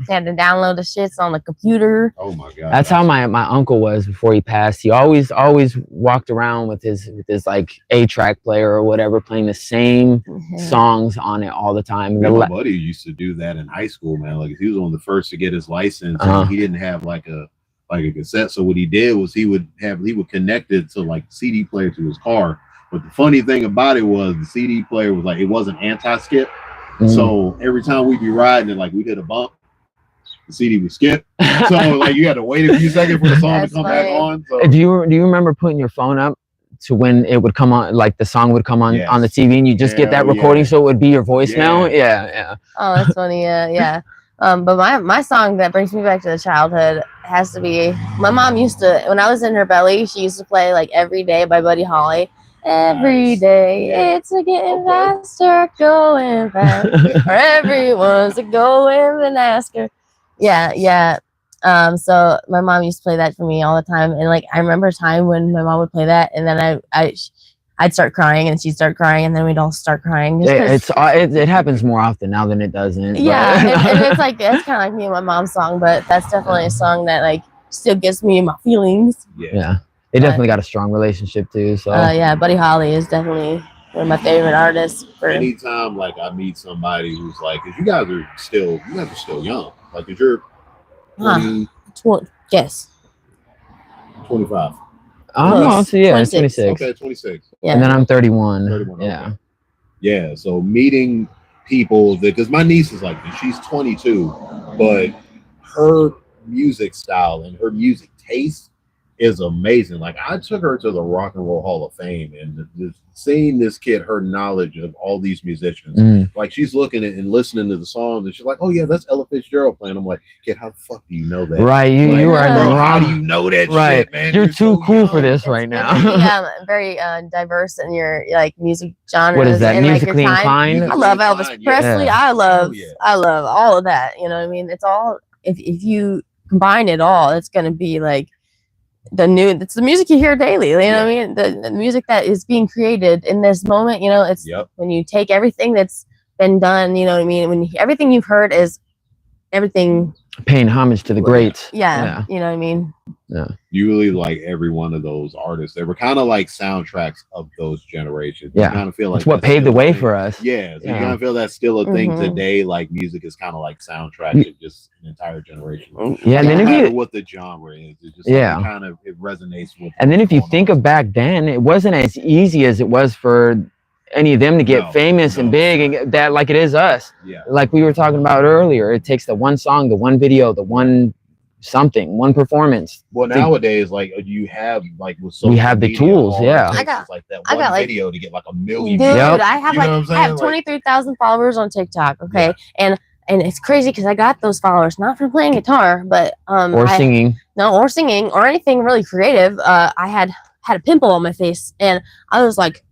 Had to download the shits on the computer. Oh my god. That's how my uncle was before he passed. He always walked around with his like 8-track player or whatever, playing the same songs on it all the time. My buddy used to do that in high school, man. Like he was one of the first to get his license, and he didn't have like a cassette. So what he did was he would connect it to like CD player to his car. But the funny thing about it was the CD player was like, it wasn't anti-skip. So every time we'd be riding and like we hit a bump, the CD would skip. So like you had to wait a few seconds for the song to come back on. So do you remember putting your phone up to when it would come on, like the song would come on the TV, and you just get that recording so it would be your voicemail? Yeah. Oh, that's funny. Yeah. But my song that brings me back to the childhood has to be, my mom used to, when I was in her belly, she used to play like Every Day by Buddy Holly. Every day it's a getting faster, going fast, or everyone's a going faster. Yeah. So my mom used to play that for me all the time, and like I remember a time when my mom would play that, and then I'd start crying, and she'd start crying, and then we'd all start crying. It happens more often now than it doesn't. Yeah, and it's like that's kind of like me and my mom's song, but that's definitely a song that like still gets me my feelings. Yeah. They definitely got a strong relationship too. So Buddy Holly is definitely one of my favorite artists. Anytime like I meet somebody who's like, cause you guys are still young. Like, cause you're 20, yes, 25. Oh, so yeah, 26. Okay, 26. Yeah. And then I'm 31. 31. Yeah. Okay. Yeah. So meeting people because my niece is like this. She's 22, but her music style and her music taste is amazing. Like I took her to the Rock and Roll Hall of Fame, and seeing this kid, her knowledge of all these musicians, like she's looking at and listening to the songs, and she's like, "Oh yeah, that's Ella Fitzgerald playing." I'm like, "Kid, how the fuck do you know that?" Right, you are in the Bro, how wrong. do you know that Right, shit, man? you're too so cool young. for this right now. Very diverse in your like music genres. What is that? And, Musically like, your time. inclined? I love Elvis Presley. Yeah. I love yeah. I love all of that. You know what I mean? It's all if you combine it all, it's gonna be like it's the music you hear daily. You know what I mean? The music that is being created in this moment. You know, it's when you take everything that's been done. You know what I mean? When everything you've heard is everything paying homage to the greats. Yeah, you know what I mean? Yeah. You really like every one of those artists. They were kind of like soundtracks of those generations. Yeah. You kind of feel like it's what paved the way for us. Yeah. So you kind of feel that's still a thing today. Like music is kind of like soundtrack of just an entire generation. Yeah. And then no if matter what the genre is, it just kind of it resonates with. And then if you think of back then, it wasn't as easy as it was for any of them to get famous and big and that like it is us. Yeah. Like we were talking about earlier, it takes the one song, the one video, the one something, one performance. Well, nowadays, like you have like with we have the tools. Yeah. I got like that one video to get like 1 million. Dude, I have I have 23,000 followers on TikTok. Okay, and it's crazy because I got those followers not from playing guitar, but singing. No, or singing or anything really creative. I had a pimple on my face, and I was like,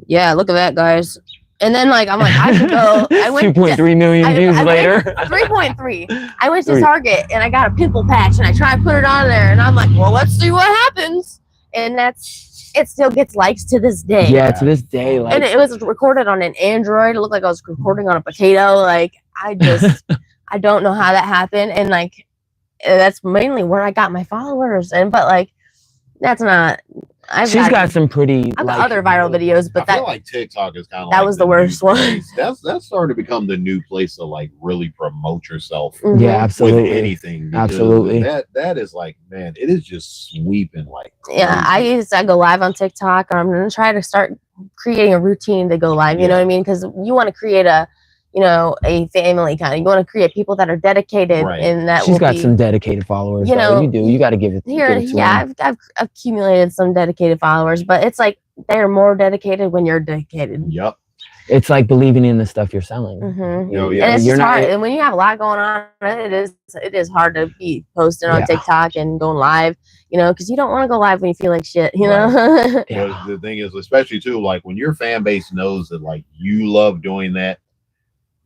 yeah, look at that, guys. And then I'm like, I should go. I went 2.3 million views later. 3.3. I went to Target and I got a pimple patch and I tried to put it on there and I'm like, well, let's see what happens. And it still gets likes to this day. Yeah, to this day. And it was recorded on an Android. It looked like I was recording on a potato. Like I don't know how that happened. And that's mainly where I got my followers. But that's not. She's got some pretty. I've got other viral videos, but I feel like TikTok is kind of that was the worst one. That's starting to become the new place to really promote yourself. Yeah, absolutely. With anything, absolutely. That is man, it is just sweeping Yeah, I go live on TikTok. I'm gonna try to start creating a routine to go live. You know what I mean? Because you want to create a family kind of. You want to create people that are dedicated, and that she's got some dedicated followers. You do. You got to give it. I've accumulated some dedicated followers, but it's like they're more dedicated when you're dedicated. Yep. It's like believing in the stuff you're selling. And it's just hard. And when you have a lot going on, it is hard to be posting on TikTok and going live. Because you don't want to go live when you feel like shit. Well, the thing is, especially too, when your fan base knows that you love doing that,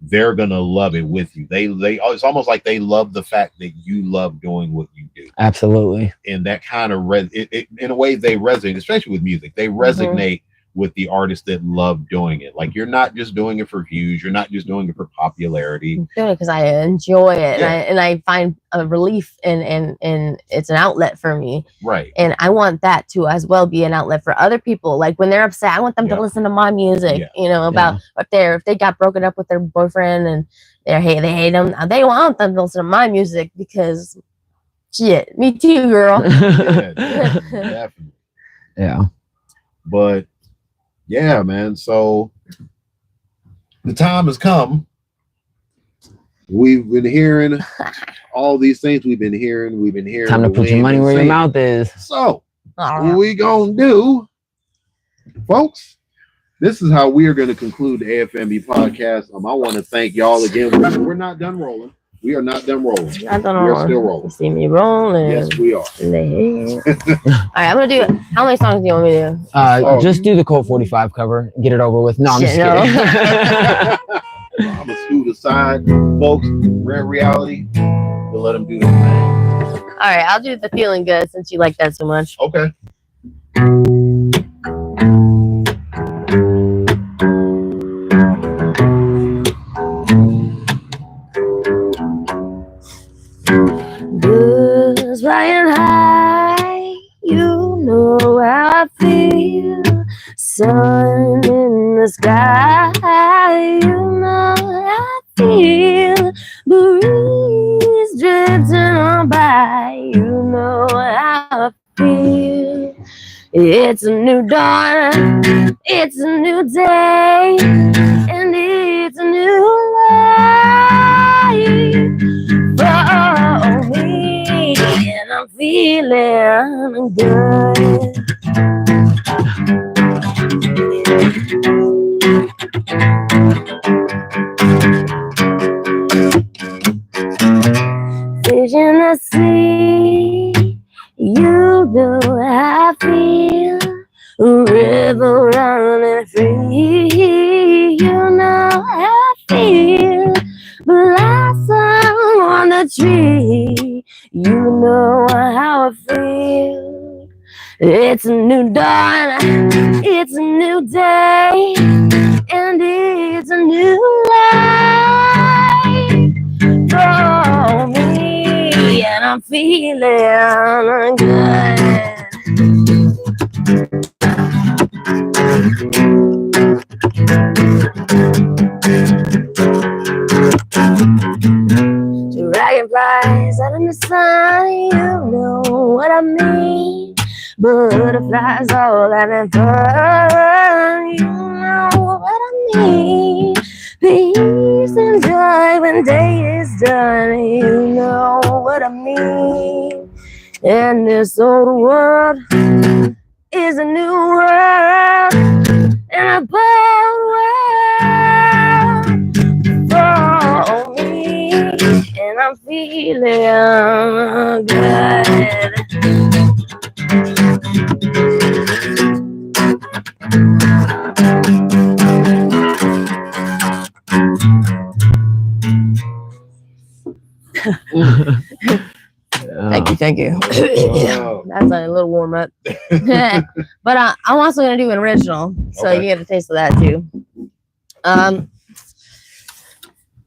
they're gonna love it with you. They it's almost like they love the fact that you love doing what you do. Absolutely. And that kind of in a way they resonate, especially with music. They resonate with the artists that love doing it. You're not just doing it for views. You're not just doing it for popularity. I'm doing it because I enjoy it, and I find a relief, and it's an outlet for me. Right. And I want that to as well be an outlet for other people. When they're upset, I want them to listen to my music. About if they got broken up with their boyfriend and they hate them. They want them to listen to my music because shit, me too, girl. Definitely. Yeah. But yeah, man. So the time has come. We've been hearing all these things. We've been hearing. Time to put your money where your mouth is. So what we gonna do, folks? This is how we are going to conclude the AFNB podcast. I want to thank y'all again. We're not done rolling. We are not done rolling. We are still rolling. You see me rolling. Yes, we are. All right, I'm gonna do it. How many songs do you want me to do? Just do the Colt 45 cover. Get it over with. No, I'm just kidding. I'm gonna scoot aside, folks. Rare reality. We'll let them do their thing. All right, I'll do the feeling good since you like that so much. Okay. Birds flying high, you know how I feel. Sun in the sky, you know how I feel. Breeze drifting on by, you know how I feel. It's a new dawn, it's a new day, and it's a new life for me, and I'm feeling feeling good. Fish in the sea, you know how I feel. River running free, you know how I feel. Blossom on the tree, you know how I feel. It's a new dawn, it's a new day, and it's a new life for me, and I'm feeling good. Dragonflies out in the sun, you know what I mean. Butterflies all having fun, you know what I mean. Peace and joy when day is done, you know what I mean. And this old world is a new world, and a bold world for me, and I'm feeling good. Thank you. Wow. That's a little warm up. But I'm also gonna do an original, so Okay. you get a taste of that too.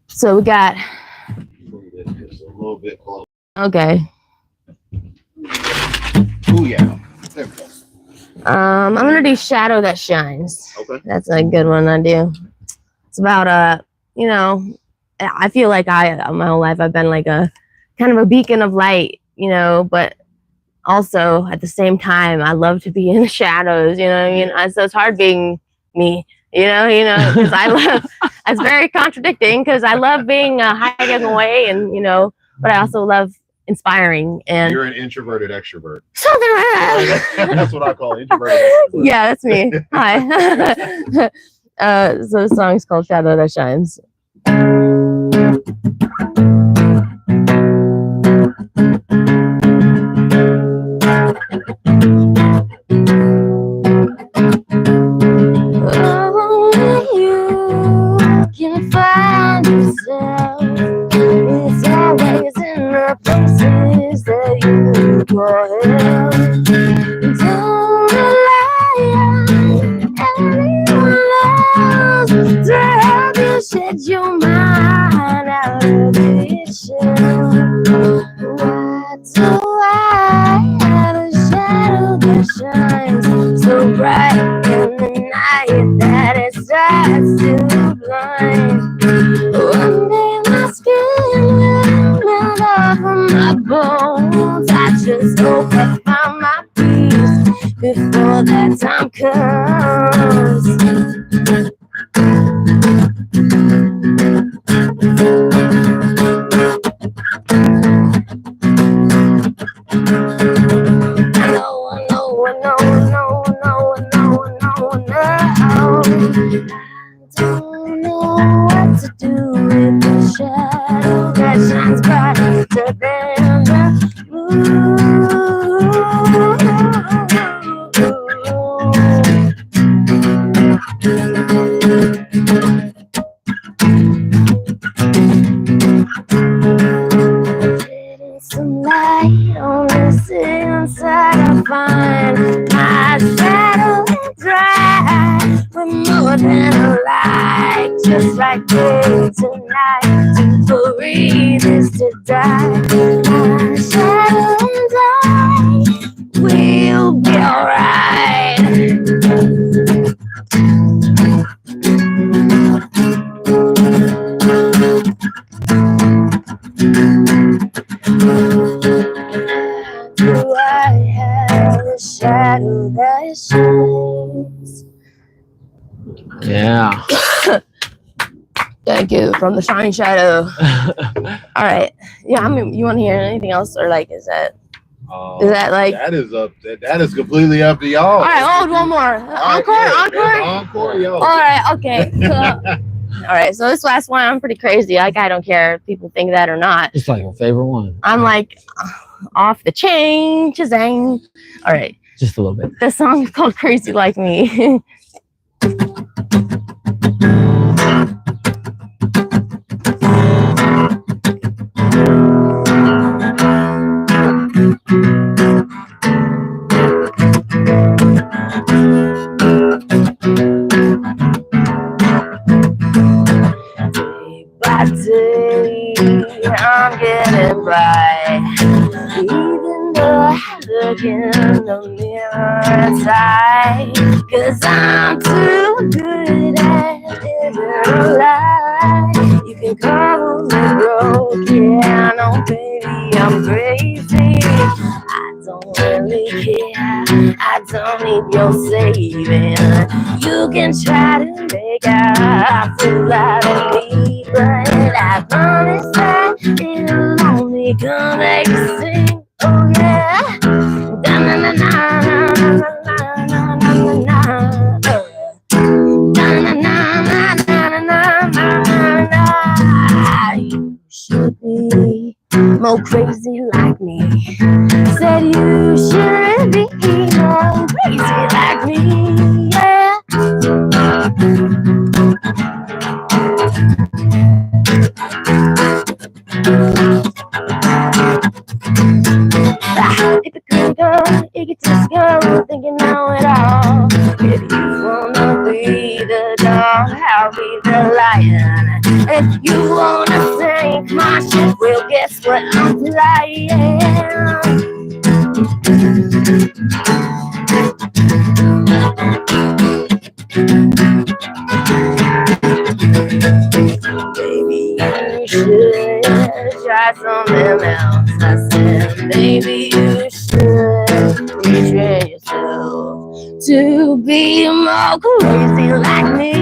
So we got Just a little bit close. okay. Oh yeah. There we go. I'm gonna do Shadow That Shines. Okay. That's a good one I do. It's about you know, I feel like my whole life I've been like a kind of a beacon of light, you know, but also at the same time I love to be in the shadows, you know what I mean? So it's hard being me, you know, because I love it's very contradicting because I love being hiding away and but I also love inspiring and You're an introverted extrovert. something like that. That's what I call introverted extrovert. Yeah, that's me. Hi. So the song's called Shadow That Shines. Only you can find yourself. It's always in the places that you go. Don't rely on anyone else to help you shed your mind out of this shell. What's so wide, a shadow that shines so bright in the night that it starts to blind. One day my skin will melt off of my bones. I just hope I find my peace before that time comes. Don't know what to do with the shadow that shines brighter than the moon. Getting some light on this inside, I find my shadow and dry. We're more than alike, just like day tonight. To breathe is to die. My shadow and I will be alright. Do I have a shadow that shines? Yeah. Thank you from the shining shadow. All right. Yeah, I mean, you want to hear anything else, or like, is that? Is that like? That is up. That is completely up to y'all. All right, one more. Encore. Yo. All right, okay. All right, so this last one, I'm pretty crazy. Like, I don't care if people think that or not. It's like your favorite one. I'm like off the chain, Shazang. All right. Just a little bit. The song is called Crazy Like Me. By day, I'm getting by. Even though I look in the mirror inside, 'cause I'm too good at living a lie. You can call me broken, oh baby, I'm crazy. I don't really care, I don't need your saving. You can try to make a fool out of me, but I promise that it'll only come back to sing. Oh yeah, na na na na na na na na na na. You should be more crazy like me. Said you should be more crazy like me. Yeah. Hypocrite girl, egotist girl, think you know it all. If you wanna be the dog, I'll be the lion. If you wanna sink my ship, well, guess what? I'm flying. Baby, you should try something else. I said, baby, you should retrain yourself to be more crazy like me,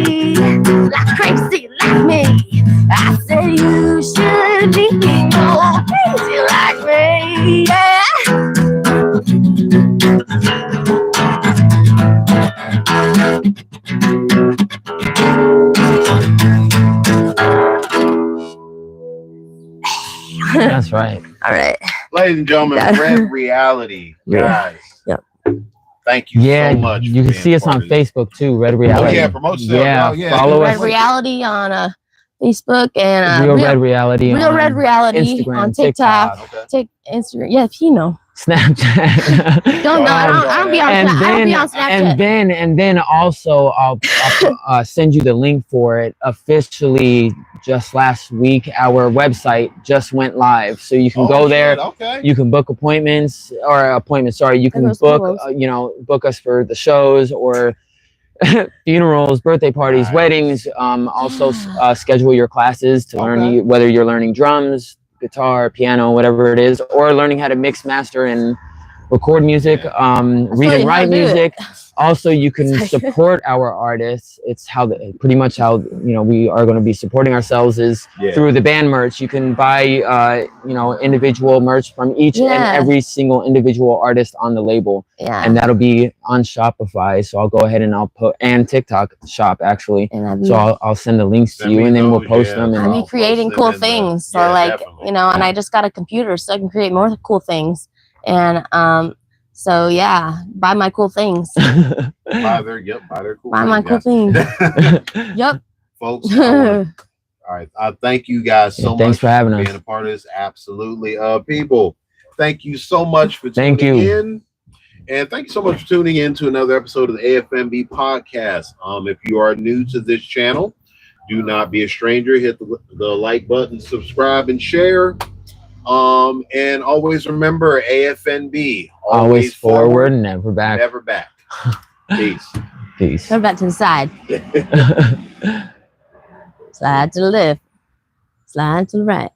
like crazy like me. I said you should be more crazy like me, yeah. That's right. All right. Ladies and gentlemen, Red Reality, guys. Yep. Thank you so much. You can see us on Facebook too, Red Reality. Oh yeah, promote yourself. Yeah, follow Red us. Reality on Facebook and Real Red Reality. Real Red Reality Instagram, on TikTok. Instagram. Yeah, if you know. Snapchat. I don't be on. I don't be on Snapchat. And then also I'll send you the link for it. Officially, just last week, our website just went live, so you can go there. Okay. You can book appointments. Sorry, you can book. Book us for the shows or funerals, birthday parties, weddings. Also schedule your classes to learn whether you're learning drums, guitar, piano, whatever it is, or learning how to mix, master, and record music, read and write music. Also, you can support our artists. It's pretty much how we are going to be supporting ourselves is through the band merch. You can buy individual merch from each and every single individual artist on the label, and that'll be on Shopify. So I'll go ahead and I'll put and TikTok shop actually. So I'll send the links to you, and then we'll post them. And I'll be creating cool things. So and I just got a computer, so I can create more cool things. And so yeah, buy my cool things. buy my cool things. Yep. Folks. All right. Thank you guys so much. Thanks for having us. Being a part of this. Absolutely. People, thank you so much for tuning in. And thank you so much for tuning in to another episode of the AFNB podcast. If you are new to this channel, do not be a stranger. Hit the like button, subscribe, and share. And always remember AFNB. Always forward, never back. Never back. Peace. Peace. Go back to the side. Slide to the left. Slide to the right.